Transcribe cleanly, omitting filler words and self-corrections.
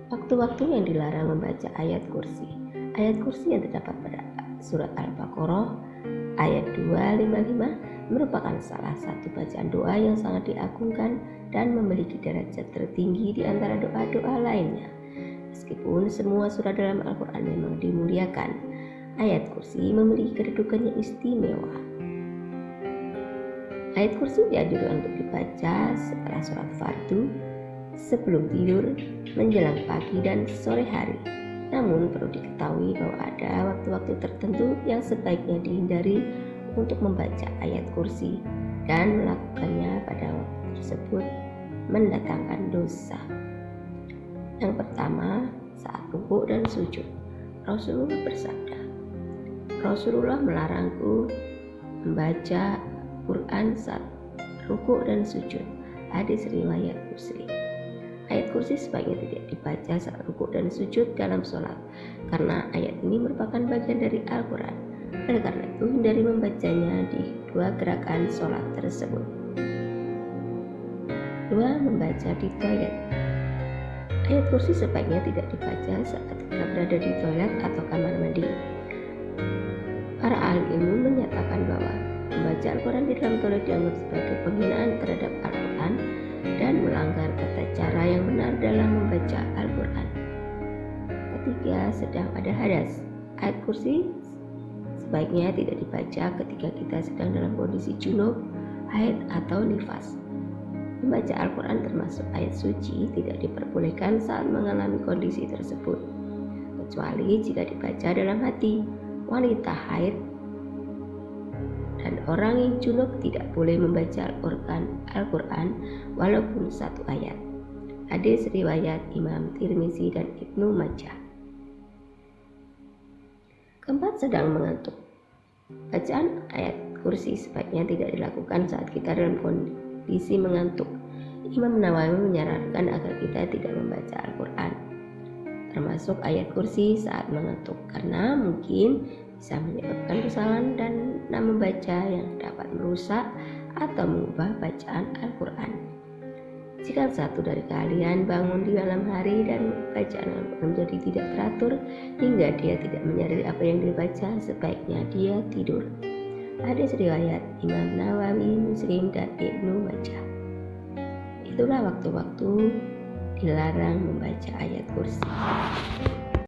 Waktu-waktu yang dilarang membaca ayat kursi. Ayat kursi yang terdapat pada surat Al-Baqarah ayat 255 merupakan salah satu bacaan doa yang sangat diagungkan dan memiliki derajat tertinggi di antara doa-doa lainnya. Meskipun semua surat dalam Al-Quran memang dimuliakan, ayat kursi memiliki kedudukan yang istimewa. Ayat kursi dianjurkan untuk dibaca setelah sholat fardu, sebelum tidur, menjelang pagi dan sore hari. Namun perlu diketahui bahwa ada waktu-waktu tertentu yang sebaiknya dihindari untuk membaca ayat kursi, dan melakukannya pada waktu tersebut mendatangkan dosa. Yang pertama, saat rukuk dan sujud. Rasulullah bersabda, Rasulullah melarangku membaca Quran saat rukuk dan sujud. Hadis riwayat Muslim. Ayat kursi sebaiknya tidak dibaca saat rukuk dan sujud dalam sholat, karena ayat ini merupakan bagian dari Al-Quran. Oleh karena itu, hindari membacanya di dua gerakan sholat tersebut. 2. Membaca di toilet. Ayat kursi sebaiknya tidak dibaca saat kita berada di toilet atau kamar mandi. Para ahli ilmu menyatakan bahwa membaca Al-Quran di dalam toilet dianggap sebagai penghinaan terhadap Al-Quran dan melanggar tata cara yang benar dalam membaca Al-Quran. Ketiga, sedang ada hadas. Ayat kursi sebaiknya tidak dibaca ketika kita sedang dalam kondisi junub, haid, atau nifas. Membaca Al-Quran termasuk ayat suci tidak diperbolehkan saat mengalami kondisi tersebut, kecuali jika dibaca dalam hati. Wanita haid dan orang yang junub tidak boleh membaca Al-Quran walaupun satu ayat. Hadis riwayat Imam Tirmizi dan Ibnu Majah. Keempat, sedang mengantuk. Bacaan ayat kursi sebaiknya tidak dilakukan saat kita dalam kondisi mengantuk. Imam Nawawi menyarankan agar kita tidak membaca Al-Quran, termasuk ayat kursi saat mengantuk, karena mungkin bisa menyebabkan kesalahan dan membaca yang dapat merusak atau mengubah bacaan Al-Quran. Jika satu dari kalian bangun di malam hari dan bacaan Al-Quran menjadi tidak teratur hingga dia tidak menyadari apa yang dibaca, sebaiknya dia tidur. Hadis riwayat Imam Nawawi, Muslim, dan Ibnu Majah. Itulah waktu-waktu dilarang membaca ayat kursi.